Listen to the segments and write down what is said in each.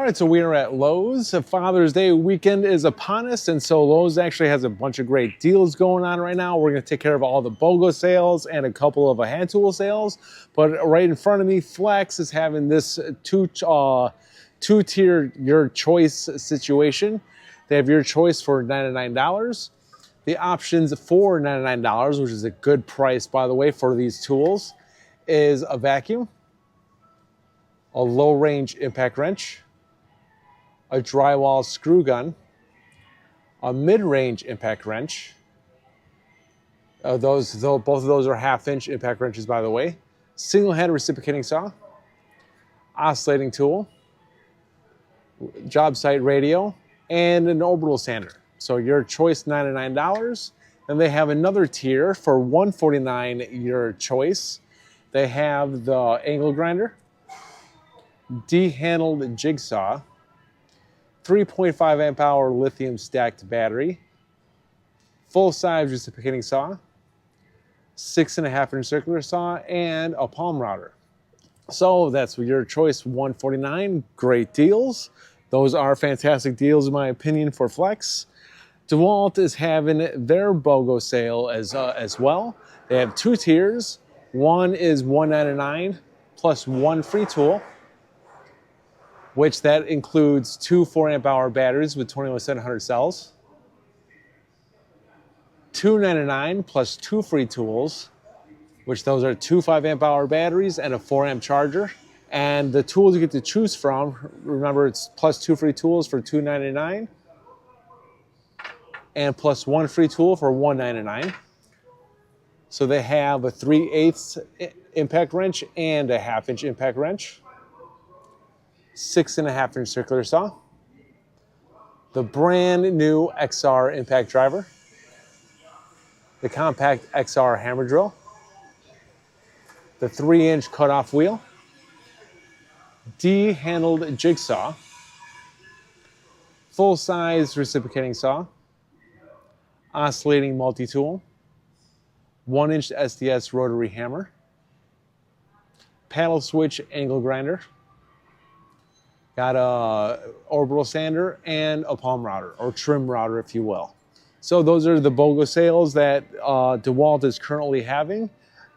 right, so we are at Lowe's. Father's Day weekend is upon us, and so Lowe's actually has a bunch of great deals going on right now. We're going to take care of all the BOGO sales and a couple of hand tool sales. But right in front of me, Flex is having this two-tier your choice situation. They have your choice for $99. The options for $99, which is a good price, by the way, for these tools, is a vacuum, a low-range impact wrench, a drywall screw gun, a mid-range impact wrench. Both of those are half-inch impact wrenches, by the way. Single-head reciprocating saw, oscillating tool, job site radio, and an orbital sander. So your choice, $99. Then they have another tier for $149, your choice. They have the angle grinder, D-handled jigsaw, 3.5 amp hour lithium stacked battery, full size reciprocating saw, 6.5 inch circular saw, and a palm router. So that's your choice, $149. Great deals. Those are fantastic deals in my opinion for Flex. DeWalt is having their BOGO sale as well. They have two tiers. One is $199 plus one free tool, which that includes two 4 amp hour batteries with 21,700 cells. $299 plus two free tools, which those are two 5 amp hour batteries and a 4 amp charger. And the tools you get to choose from, remember it's plus two free tools for $299 and plus one free tool for $199. So they have a 3/8 impact wrench and a 1/2 inch impact wrench, 6.5 inch circular saw, the brand new XR impact driver, the compact XR hammer drill, the 3-inch cutoff wheel, D-handled jigsaw, full-size reciprocating saw, oscillating multi-tool, 1-inch SDS rotary hammer, paddle switch angle grinder, got a orbital sander and a palm router, or trim router if you will. So those are the BOGO sales that DeWalt is currently having.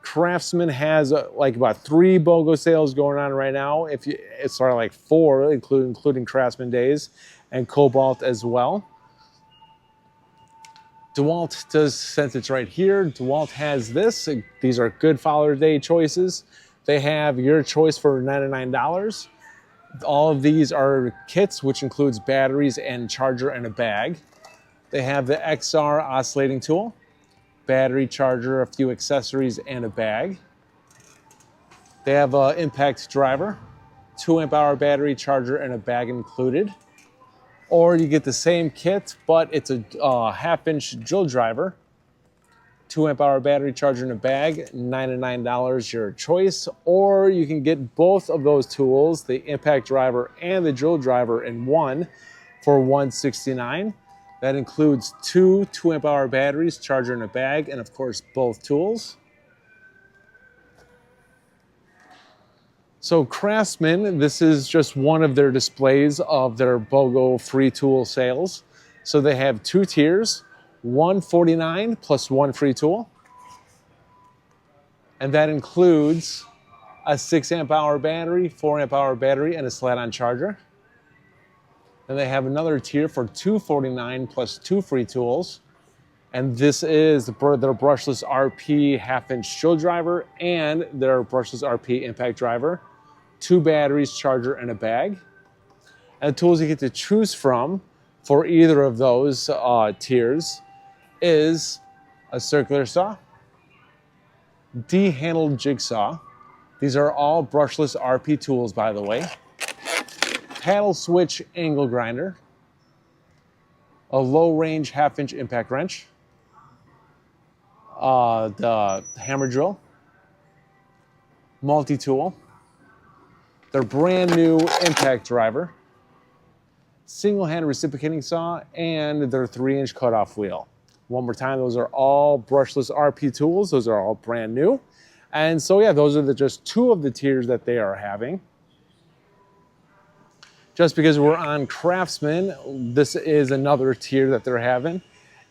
Craftsman has like about 3 BOGO sales going on right now. It's sort of like 4, including Craftsman days, and Kobalt as well. DeWalt does, since it's right here, DeWalt has this. These are good Father's Day choices. They have your choice for $99. All of these are kits, which includes batteries and charger and a bag. They have the XR oscillating tool, battery, charger, a few accessories, and a bag. They have an impact driver, 2 amp hour battery, charger, and a bag included. Or you get the same kit, but it's a 1/2 inch drill driver, 2 amp hour battery, charger, and a bag, $99 your choice. Or you can get both of those tools, the impact driver and the drill driver, in one for $169. That includes two 2 amp hour batteries, charger, and a bag, and of course both tools. So Craftsman, this is just one of their displays of their BOGO free tool sales. So they have 2 tiers, $149 plus one free tool. And that includes a 6 amp hour battery, 4 amp hour battery, and a slide-on charger. Then they have another tier for $249 plus 2 free tools. And this is their brushless RP 1/2 inch drill driver and their brushless RP impact driver, 2 batteries, charger, and a bag. And the tools you get to choose from for either of those tiers is a circular saw, D-handled jigsaw. These are all brushless RP tools, by the way. Paddle switch angle grinder, a low-range 1/2 inch impact wrench, the hammer drill, multi-tool, their brand new impact driver, single-hand reciprocating saw, and their 3-inch cutoff wheel. One more time, those are all brushless RP tools. Those are all brand new. And so yeah, those are just 2 of the tiers that they are having. Just because we're on Craftsman, this is another tier that they're having.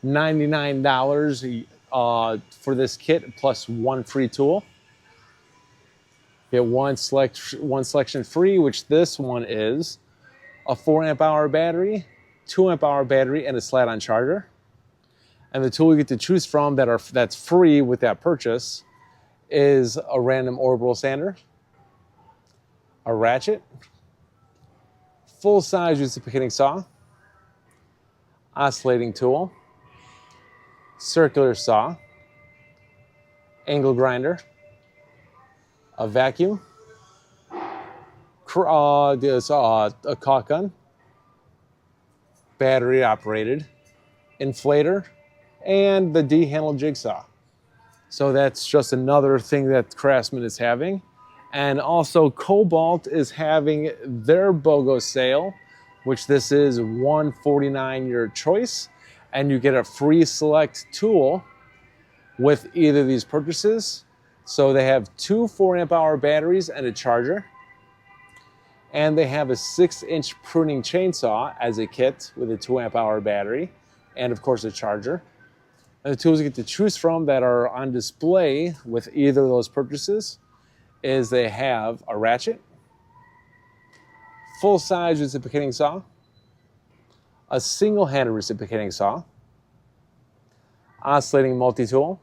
$99 for this kit plus one free tool. Get one selection free, which this one is a 4 amp hour battery, 2 amp hour battery, and a slide-on charger. And the tool you get to choose from that's free with that purchase is a random orbital sander, a ratchet, full-size reciprocating saw, oscillating tool, circular saw, angle grinder, a vacuum, a caulk gun, battery operated, inflator, and the D-handle jigsaw. So that's just another thing that Craftsman is having. And also Kobalt is having their BOGO sale, which this is $149 your choice, and you get a free select tool with either of these purchases. So they have two 4 amp hour batteries and a charger. And they have a 6-inch pruning chainsaw as a kit with a 2 amp hour battery and of course a charger. And the tools you get to choose from that are on display with either of those purchases is they have a ratchet, full-size reciprocating saw, a single-handed reciprocating saw, oscillating multi-tool,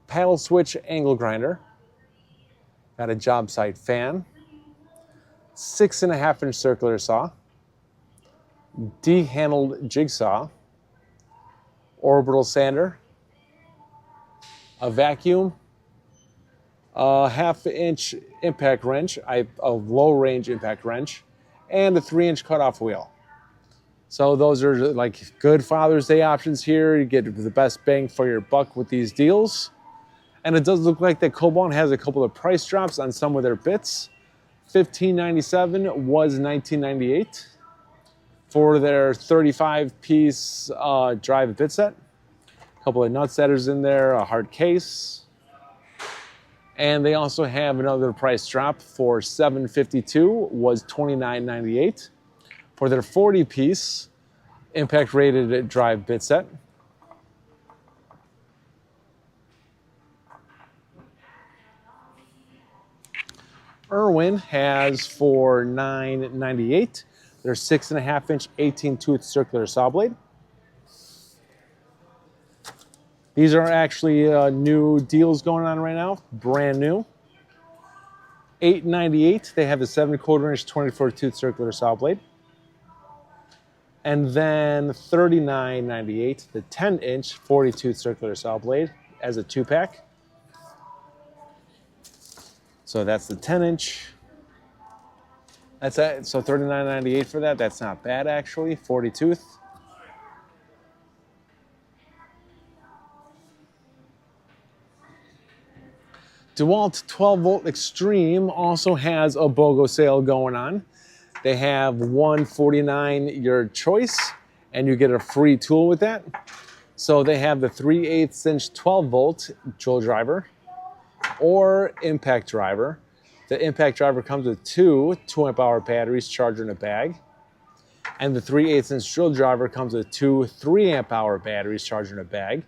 paddle switch angle grinder, got a job site fan, 6.5-inch circular saw, D-handled jigsaw, orbital sander, a vacuum, a 1/2-inch impact wrench, a low-range impact wrench, and a 3-inch cutoff wheel. So those are like good Father's Day options here. You get the best bang for your buck with these deals. And it does look like that Kobalt has a couple of price drops on some of their bits. $15.97 was $19.98 for their 35-piece drive bit set. A couple of nut setters in there, a hard case. And they also have another price drop for $7.52 was $29.98 for their 40-piece impact rated drive bit set. Irwin has for $9.98 their 6.5-inch 18-tooth circular saw blade. These are actually new deals going on right now, brand new. $8.98 they have the 7/4-inch 24-tooth circular saw blade. And then $39.98 the 10-inch 40-tooth circular saw blade as a 2-pack. So that's the 10-inch. That's it. So $39.98 for that. That's not bad actually. 40-tooth. DeWalt 12-volt Extreme also has a BOGO sale going on. They have $149 your choice, and you get a free tool with that. So they have the 3/8-inch 12-volt drill driver or impact driver. The impact driver comes with two 2 amp hour batteries, charger, and a bag. And the 3/8-inch drill driver comes with two 3 amp hour batteries, charger, and a bag.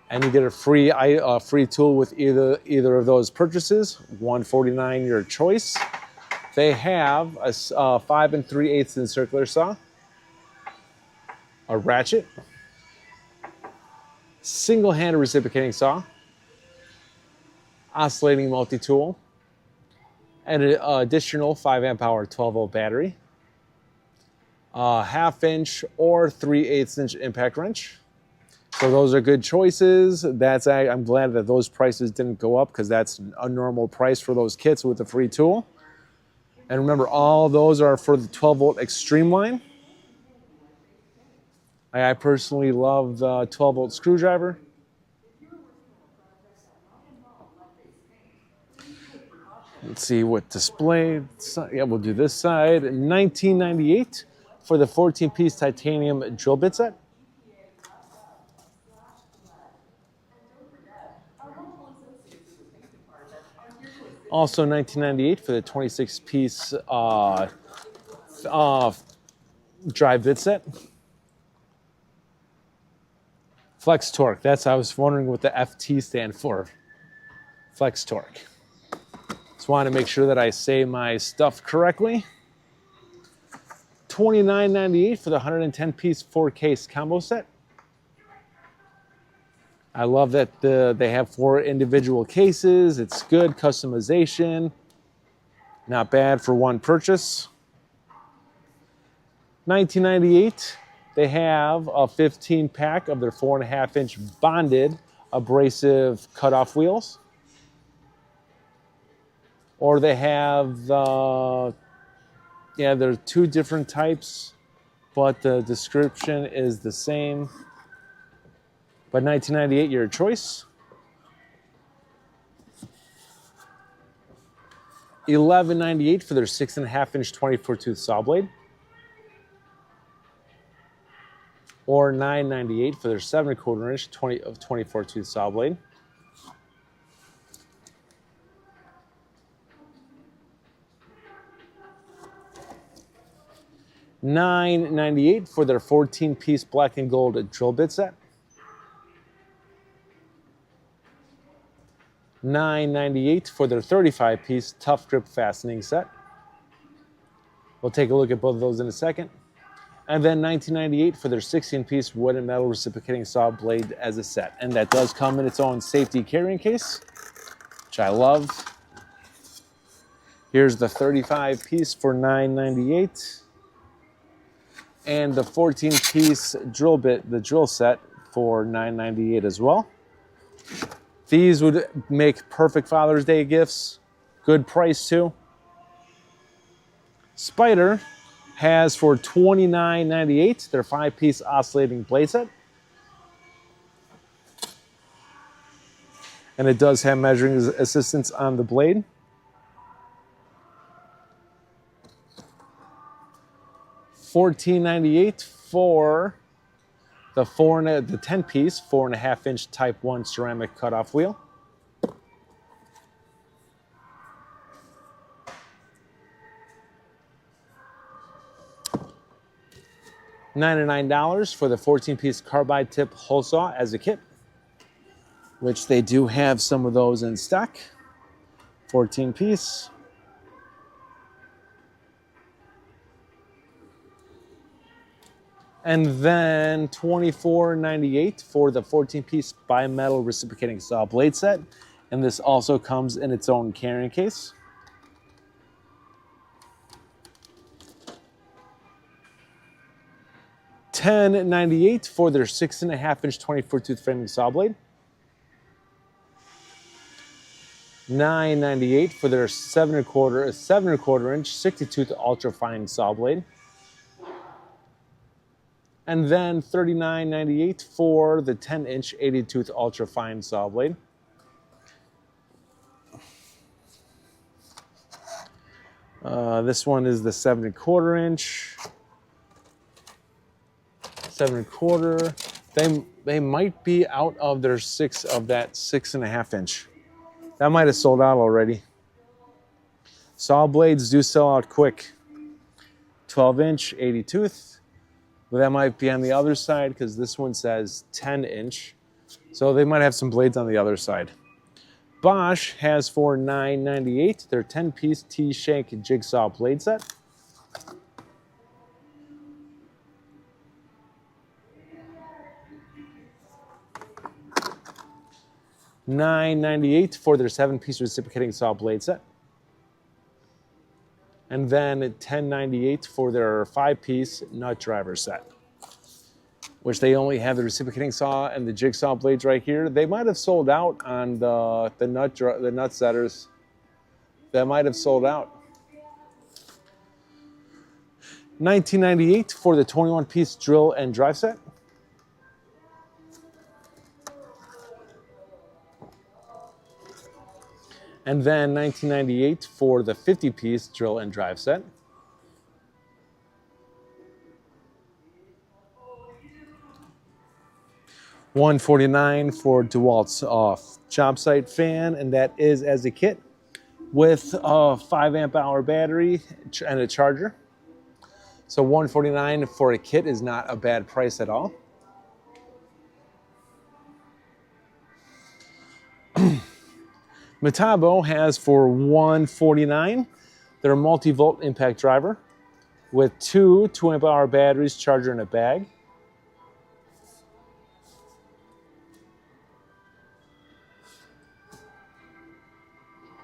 And you get a free tool with either of those purchases. $149 your choice. They have a 5 3/8-inch circular saw, a ratchet, single-handed reciprocating saw, oscillating multi-tool, and an additional 5 amp hour 12-volt battery, a 1/2-inch or 3/8-inch impact wrench. So those are good choices. I'm glad that those prices didn't go up because that's a normal price for those kits with a free tool. And remember, all those are for the 12-volt Extreme line. I personally love the 12-volt screwdriver. Let's see what display. Yeah, we'll do this side. $19.98 for the 14-piece titanium drill bit set. Also $19.98 for the 26-piece drive bit set. Flex torque. That's, I was wondering what the FT stand for. Flex torque. Just want to make sure that I say my stuff correctly. $29.98 for the 110-piece 4-case combo set. I love that they have 4 individual cases. It's good customization. Not bad for one purchase. $19.98. They have a 15-pack of their 4.5-inch bonded abrasive cutoff wheels. Or they have the, yeah, there are 2 different types, but the description is the same. But $19.98, your choice. $11.98 for their 6.5-inch 24-tooth saw blade. Or $9.98 for their 7.25-inch 24-tooth saw blade. $9.98 for their 14-piece black and gold drill bit set. $9.98 for their 35-piece tough grip fastening set. We'll take a look at both of those in a second. And then $19.98 for their 16-piece wood and metal reciprocating saw blade as a set. And that does come in its own safety carrying case, which I love. Here's the 35-piece for $9.98. And the 14-piece drill bit, the drill set, for $9.98 as well. These would make perfect Father's Day gifts. Good price too. Spider has for $29.98 their 5-piece oscillating blade set. And it does have measuring assistance on the blade. $14.98 for the 10-piece 4.5-inch Type 1 ceramic cutoff wheel. $99 for the 14-piece carbide tip hole saw as a kit, which they do have some of those in stock. 14-piece. And then $24.98 for the 14-piece bimetal reciprocating saw blade set. And this also comes in its own carrying case. $10.98 for their 6.5-inch 24-tooth framing saw blade. $9.98 for their 7.25-inch 60-tooth ultra fine saw blade. And then $39.98 for the 10-inch 80-tooth ultra fine saw blade. This one is the 7.25-inch. 7.25. They might be out of their 6.5-inch. That might have sold out already. Saw blades do sell out quick. 12-inch 80-tooth. But that might be on the other side because this one says 10-inch. So they might have some blades on the other side. Bosch has for $9.98 their 10-piece T-shank jigsaw blade set. $9.98 for their 7-piece reciprocating saw blade set. And then $10.98 for their 5-piece nut driver set, which they only have the reciprocating saw and the jigsaw blades right here. They might have sold out on the nut setters. That might have sold out. $19.98 for the 21-piece drill and drive set. And then $19.98 for the 50-piece drill and drive set. $149 for DeWalt's job site fan, and that is as a kit with a 5 amp hour battery and a charger. So $149 for a kit is not a bad price at all. Metabo has for $149 their multi-volt impact driver with two 2-amp-hour batteries, charger, and a bag.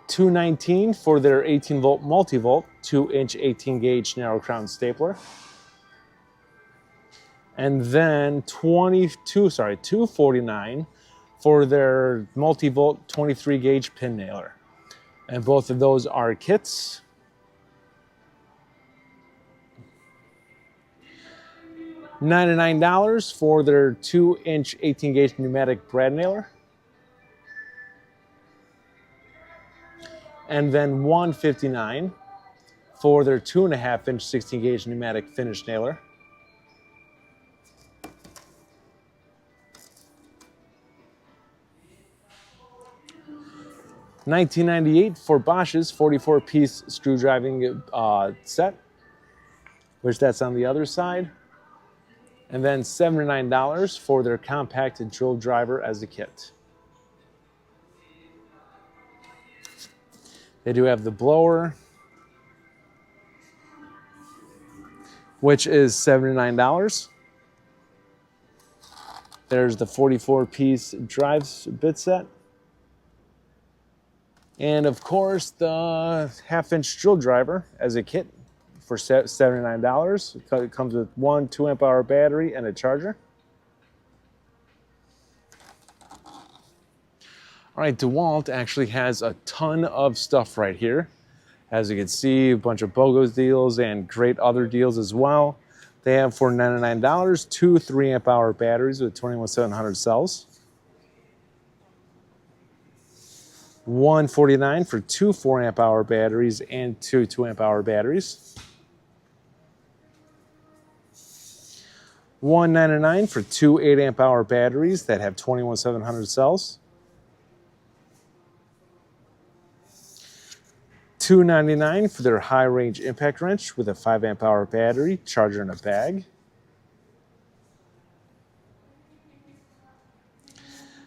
$219 for their 18-volt multi-volt 2-inch 18-gauge narrow crown stapler. And then $249 for their multi-volt 23-gauge pin nailer. And both of those are kits. $99 for their 2-inch 18-gauge pneumatic brad nailer. And then $159 for their 2.5-inch 16-gauge pneumatic finish nailer. $19.98 for Bosch's 44-piece screw driving set, which that's on the other side. And then $79 for their compact drill driver as a kit. They do have the blower, which is $79. There's the 44-piece drive bit set. And of course, the 1/2-inch drill driver as a kit for $79. It comes with one 2-amp-hour battery and a charger. All right, DeWalt actually has a ton of stuff right here. As you can see, a bunch of BOGO deals and great other deals as well. They have for $99 two 3-amp-hour batteries with 21700 cells. $149 for two 4-amp-hour batteries and two 2-amp-hour batteries. $199 for two 8-amp-hour batteries that have 21700 cells. $299 for their high-range impact wrench with a 5-amp-hour battery, charger, and a bag.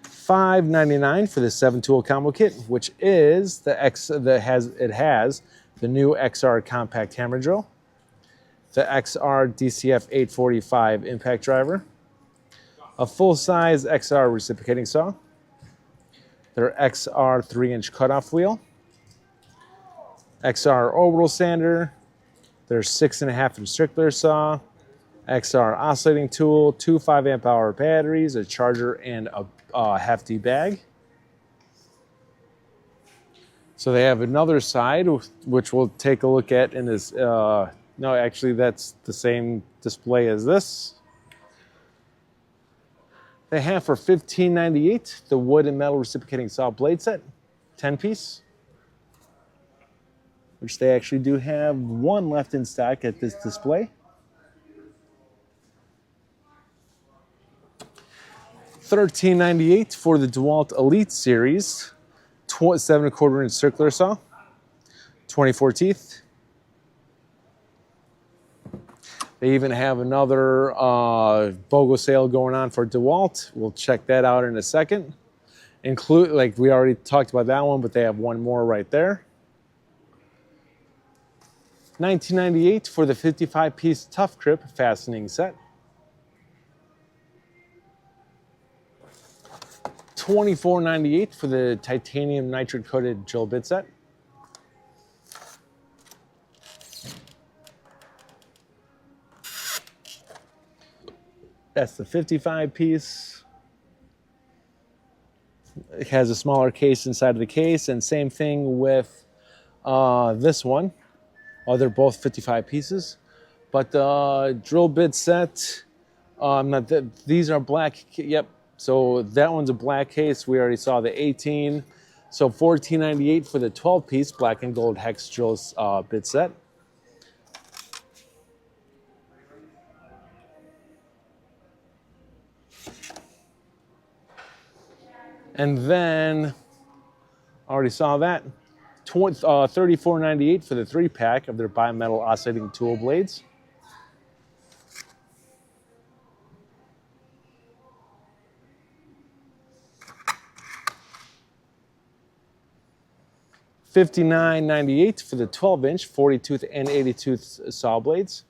$599 for the 7-tool combo kit, which is the it has the new XR compact hammer drill, the XR DCF 845 impact driver, a full-size XR reciprocating saw, their XR 3-inch cutoff wheel, XR orbital sander, their 6.5-inch circular saw, XR oscillating tool, two 5-amp-hour batteries, a charger, and a hefty bag. So they have another side, which we'll take a look at in this. No, actually, that's the same display as this. They have for $15.98 the wood and metal reciprocating saw blade set, 10-piece. Which they actually do have one left in stock at this display. $13.98 for the DeWalt Elite Series 7.25-inch circular saw, 24 teeth. They even have another BOGO sale going on for DeWalt. We'll check that out in a second. Like we already talked about that one, but they have one more right there. $19.98 for the 55-piece Tough Grip fastening set. $24.98 for the titanium nitride-coated drill bit set. That's the 55-piece. It has a smaller case inside of the case, and same thing with this one. Oh, they're both 55 pieces, but the drill bit set, these are black. Yep. So that one's a black case. We already saw the 18. So $14.98 for the 12-piece black and gold hex drill bit set. And then already saw that. $34.98 for the 3-pack of their bimetal oscillating tool blades. $59.98 for the 12-inch 40 tooth and 80 tooth saw blades.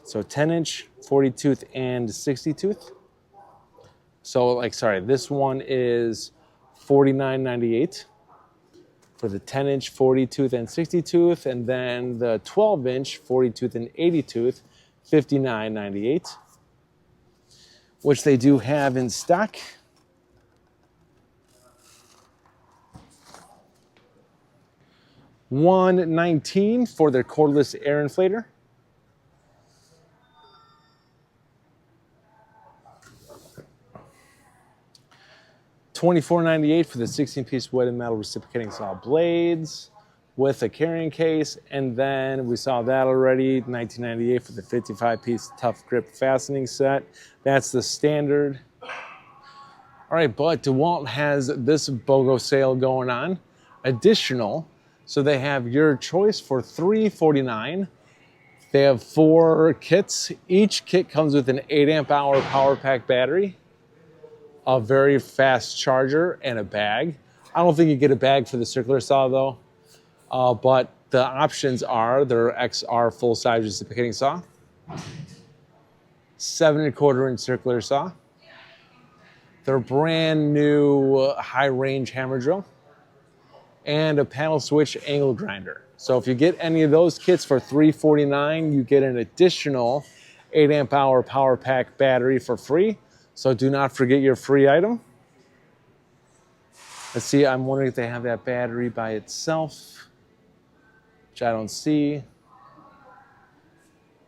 So 10-inch, 40 tooth, and 60 tooth. So like, sorry, this one is $49.98 for the 10-inch, 40 tooth, and 60 tooth, and then the 12-inch 40 tooth and 80 tooth, $59.98, which they do have in stock. $119 for their cordless air inflator. $24.98 for the 16-piece wood and metal reciprocating saw blades with a carrying case. And then we saw that already, $19.98 for the 55-piece tough grip fastening set. That's the standard. All right, but DeWalt has this BOGO sale going on. Additional, so they have your choice for $349. They have 4 kits. Each kit comes with an 8 amp hour power pack battery, a very fast charger, and a bag. I don't think you get a bag for the circular saw though, but the options are their XR full-size reciprocating saw, 7¼ inch circular saw, their brand new high-range hammer drill, and a paddle switch angle grinder. So if you get any of those kits for $349, you get an additional 8 amp hour power pack battery for free. So do not forget your free item. Let's see, I'm wondering if they have that battery by itself, which I don't see.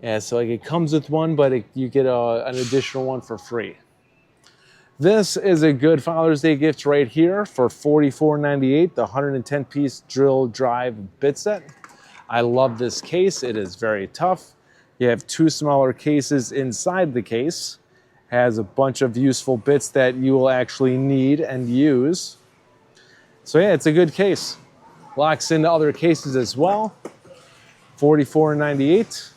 Yeah, so like it comes with one, but you get an additional one for free. This is a good Father's Day gift right here for $44.98, the 110-piece drill drive bit set. I love this case. It is very tough. You have 2 smaller cases inside the case. Has a bunch of useful bits that you will actually need and use. So yeah, it's a good case. Locks into other cases as well. $44.98.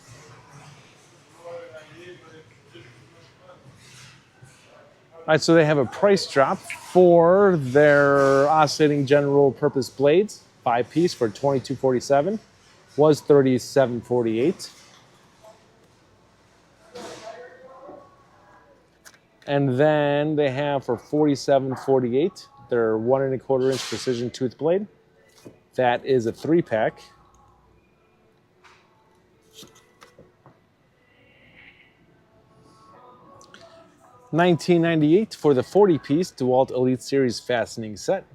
All right, so they have a price drop for their oscillating general purpose blades, 5-piece for $22.47, was $37.48. And then they have for $47.48 their 1¼ inch precision tooth blade. That is a 3-pack. $19.98 for the 40-piece DeWalt Elite Series fastening set.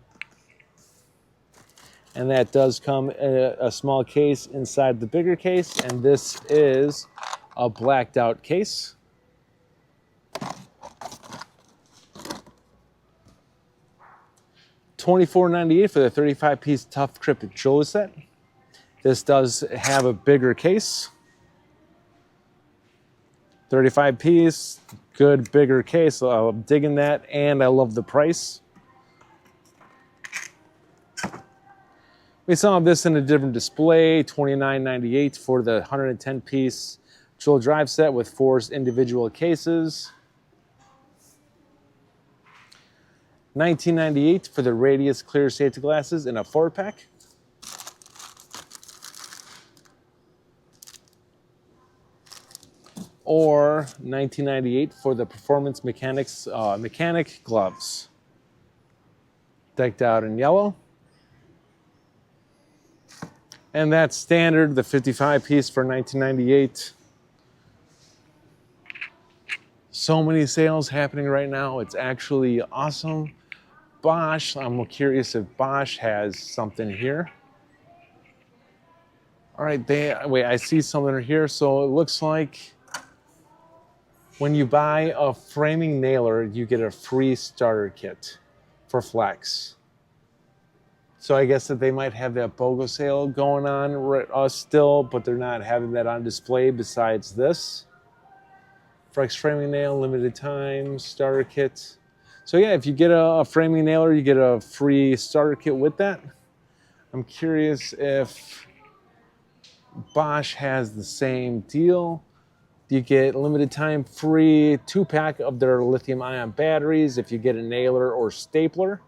And that does come in a small case inside the bigger case, and this is a blacked out case. $24.98 for the 35-piece tough grip drill set. This does have a bigger case. 35-piece, good bigger case. So I'm digging that, and I love the price. We saw this in a different display, $29.98 for the 110-piece drill drive set with 4 individual cases. $19.98 for the Radius clear safety glasses in a 4-pack. Or $19.98 for the Performance Mechanics mechanic gloves, decked out in yellow. And that's standard, the 55-piece for $19.98. So many sales happening right now. It's actually awesome. Bosch, I'm curious if Bosch has something here. All right, wait, I see something here. So it looks like when you buy a framing nailer, you get a free starter kit for Flex. So I guess that they might have that BOGO sale going on still, but they're not having that on display besides this. Flex framing nail, limited time, starter kit. So yeah, if you get a framing nailer, you get a free starter kit with that. I'm curious if Bosch has the same deal. You get limited time free 2-pack of their lithium ion batteries if you get a nailer or stapler.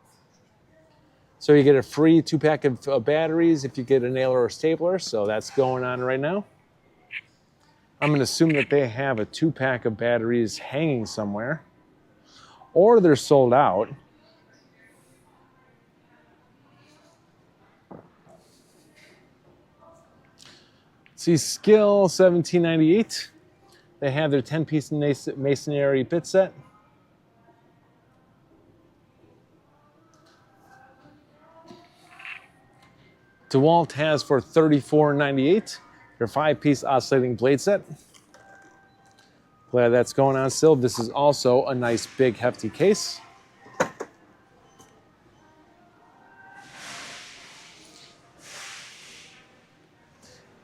So you get a free 2-pack of batteries if you get a nailer or stapler. So that's going on right now. I'm gonna assume that they have a 2-pack of batteries hanging somewhere, or they're sold out. See, Skill $17.98. They have their 10-piece masonry bit set. DeWalt has for $34.98 their 5-piece oscillating blade set. Glad that's going on still. This is also a nice big hefty case.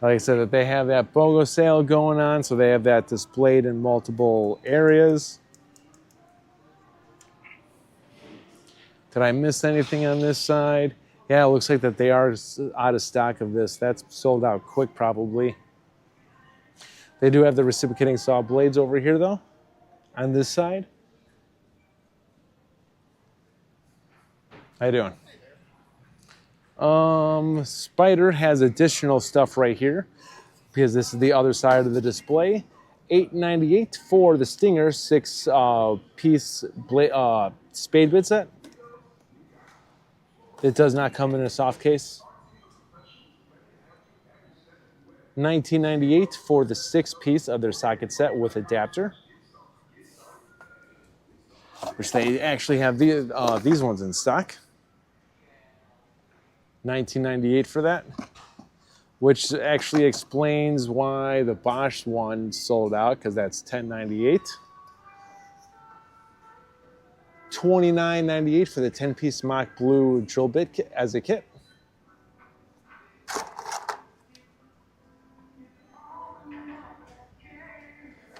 Like I said, that they have that BOGO sale going on, so they have that displayed in multiple areas. Did I miss anything on this side? Yeah, it looks like that they are out of stock of this. That's sold out quick, probably. They do have the reciprocating saw blades over here, though, on this side. How you doing? Spider has additional stuff right here because this is the other side of the display. $8.98 for the Stinger 6-piece spade bit set. It does not come in a soft case. $19.98 for the 6-piece of their socket set with adapter, which they actually have these ones in stock. $19.98 for that, which actually explains why the Bosch one sold out, because that's $10.98. $29.98 for the 10-piece Mock Blue drill bit kit as a kit.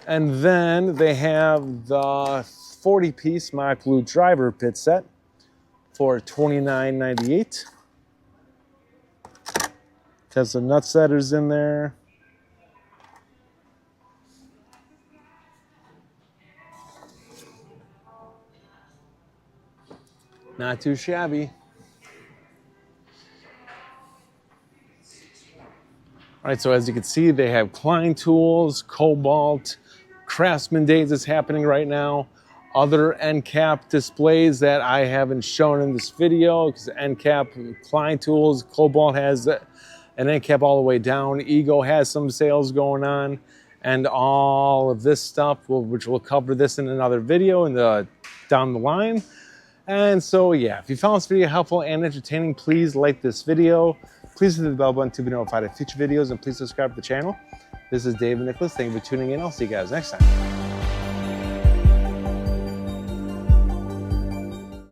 And then they have the 40-piece Mock Blue driver bit set for $29.98. Has some nut setters in there. Not too shabby. All right, so as you can see, they have Klein tools, Kobalt, Craftsman Days is happening right now. Other end cap displays that I haven't shown in this video, because end cap, Klein tools, Kobalt has an end cap all the way down. Ego has some sales going on, and all of this stuff, which we'll cover this in another video down the line. And so, yeah, if you found this video helpful and entertaining, please like this video. Please hit the bell button to be notified of future videos, and please subscribe to the channel. This is Dave and Nicholas. Thank you for tuning in. I'll see you guys next time.